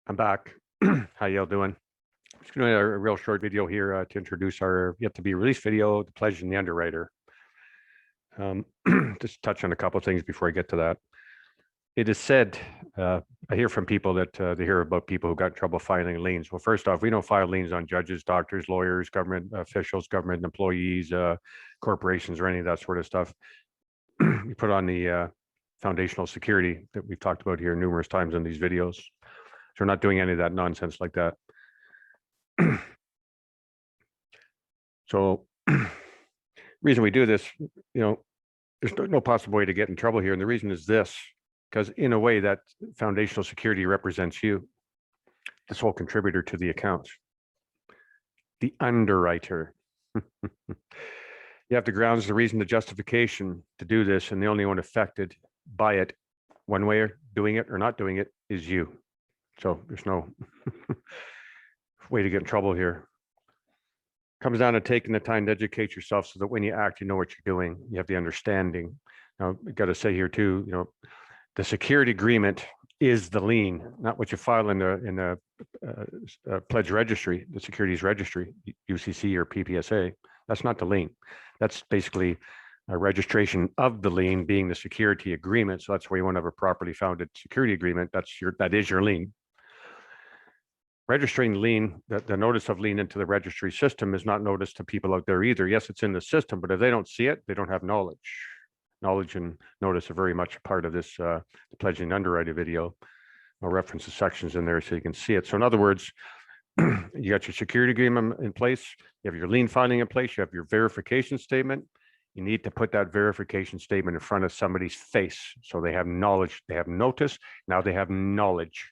I'm back. How y'all doing? Just doing a real short video here to introduce our yet to be released video, The Pledge and the Underwriter. Um, just touch on a couple of things before I get to that. It is said, I hear from people that they hear about people who got in trouble filing liens. Well, first off, we don't file liens on judges, doctors, lawyers, government officials, government employees, corporations, or any of that sort of stuff. We put on the foundational security that we've talked about here numerous times in these videos. So we're not doing any of that nonsense like that. So reason we do this, there's no possible way to get in trouble here. And the reason is this, because in a way that foundational security represents you, the sole contributor to the account, the underwriter. You have the grounds, the reason, the justification to do this, and the only one affected by it, one way of doing it or not doing it, is you. So there's no way to get in trouble here. Comes down to taking the time to educate yourself so that when you act, you know what you're doing. You have the understanding. Now, I got to say here too, the security agreement is the lien, not what you file in the pledge registry, the securities registry, UCC or PPSA. That's not the lien. That's basically a registration of the lien being the security agreement. So that's where you want to have a properly founded security agreement. That is your lien. Registering lien, the notice of lien into the registry system is not noticed to people out there either. Yes, it's in the system, but if they don't see it, they don't have knowledge. Knowledge and notice are very much a part of this the Pledge and Underwriter video. I'll reference the sections in there so you can see it. So in other words, you got your security agreement in place, you have your lien filing in place, you have your verification statement. You need to put that verification statement in front of somebody's face so they have knowledge, they have notice, now they have knowledge.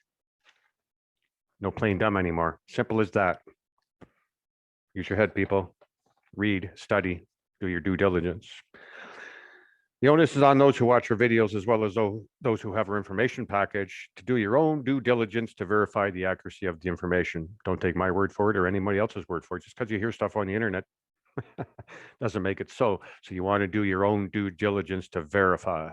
No playing dumb anymore. Simple as that. Use your head, people. Read, study, do your due diligence. The onus is on those who watch our videos as well as those who have our information package to do your own due diligence to verify the accuracy of the information. Don't take my word for it or anybody else's word for it. Just because you hear stuff on the internet doesn't make it so. So you want to do your own due diligence to verify.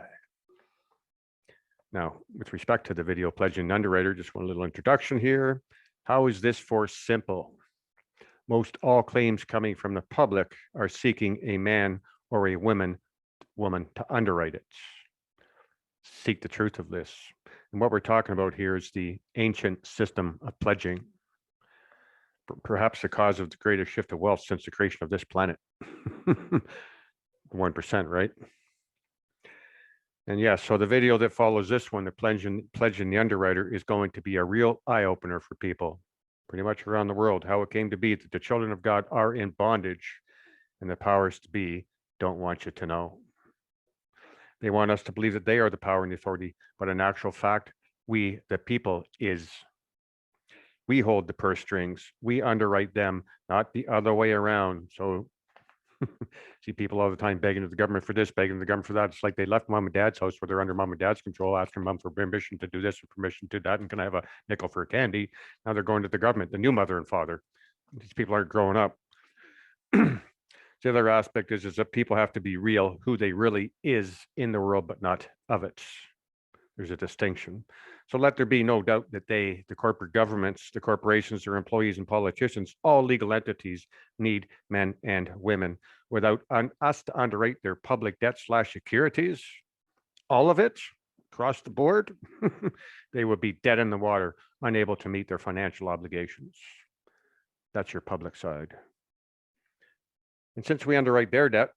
Now, with respect to the video Pledge and Underwriter, just one little introduction here. How is this for simple? Most all claims coming from the public are seeking a man or a woman to underwrite it. Seek the truth of this. And what we're talking about here is the ancient system of pledging. Perhaps the cause of the greatest shift of wealth since the creation of this planet. 1%, right? And yes, so the video that follows this one, the Pledge and the Underwriter, is going to be a real eye-opener for people pretty much around the world, how it came to be that the children of God are in bondage and the powers to be don't want you to know. They want us to believe that they are the power and the authority, but in actual fact, we, the people, we hold the purse strings. We underwrite them, not the other way around. So see people all the time begging the government for this, begging the government for that. It's like they left mom and dad's house where they're under mom and dad's control, asking mom for permission to do this or permission to that, and can I have a nickel for a candy? Now they're going to the government, the new mother and father. These people aren't growing up. The other aspect is that people have to be real, who they really is in the world, but not of it. There's a distinction. So let there be no doubt that the corporate governments, the corporations, their employees and politicians, all legal entities need men and women. Without us to underwrite their public debt / securities, all of it, across the board, they would be dead in the water, unable to meet their financial obligations. That's your public side. And since we underwrite their debt,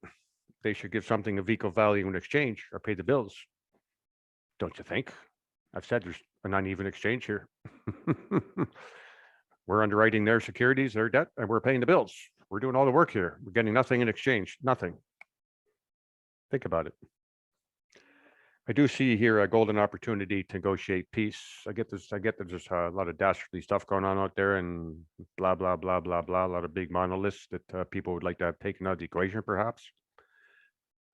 they should give something of equal value in exchange or pay the bills. Don't you think? I've said there's an uneven exchange here. We're underwriting their securities, their debt, and we're paying the bills. We're doing all the work here. We're getting nothing in exchange, nothing. Think about it. I do see here a golden opportunity to negotiate peace. I get that there's a lot of dastardly stuff going on out there and blah, blah, blah, blah, blah, a lot of big monoliths that people would like to have taken out of the equation, perhaps.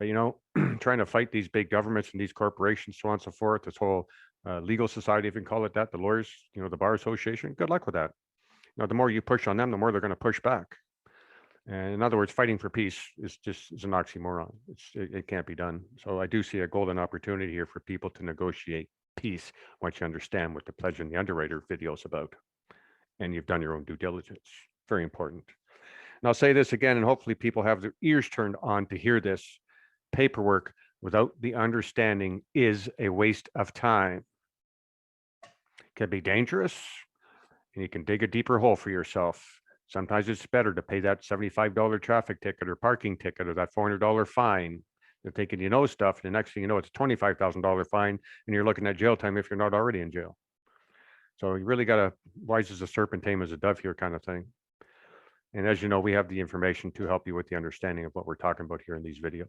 But, trying to fight these big governments and these corporations, so on and so forth, this whole legal society, if you can call it that, the lawyers, the Bar Association, good luck with that. The more you push on them, the more they're going to push back. And in other words, fighting for peace is an oxymoron. It can't be done. So I do see a golden opportunity here for people to negotiate piece once you understand what the Pledge and the Underwriter video is about, and you've done your own due diligence. Very important. And I'll say this again, and hopefully people have their ears turned on to hear this. Paperwork without the understanding is a waste of time. It can be dangerous, and you can dig a deeper hole for yourself. Sometimes it's better to pay that $75 traffic ticket or parking ticket or that $400 fine. They're thinking you know stuff, and the next thing you know, it's a $25,000 fine, and you're looking at jail time if you're not already in jail. So you really got to wise as a serpent, tame as a dove here kind of thing. And as you know, we have the information to help you with the understanding of what we're talking about here in these videos.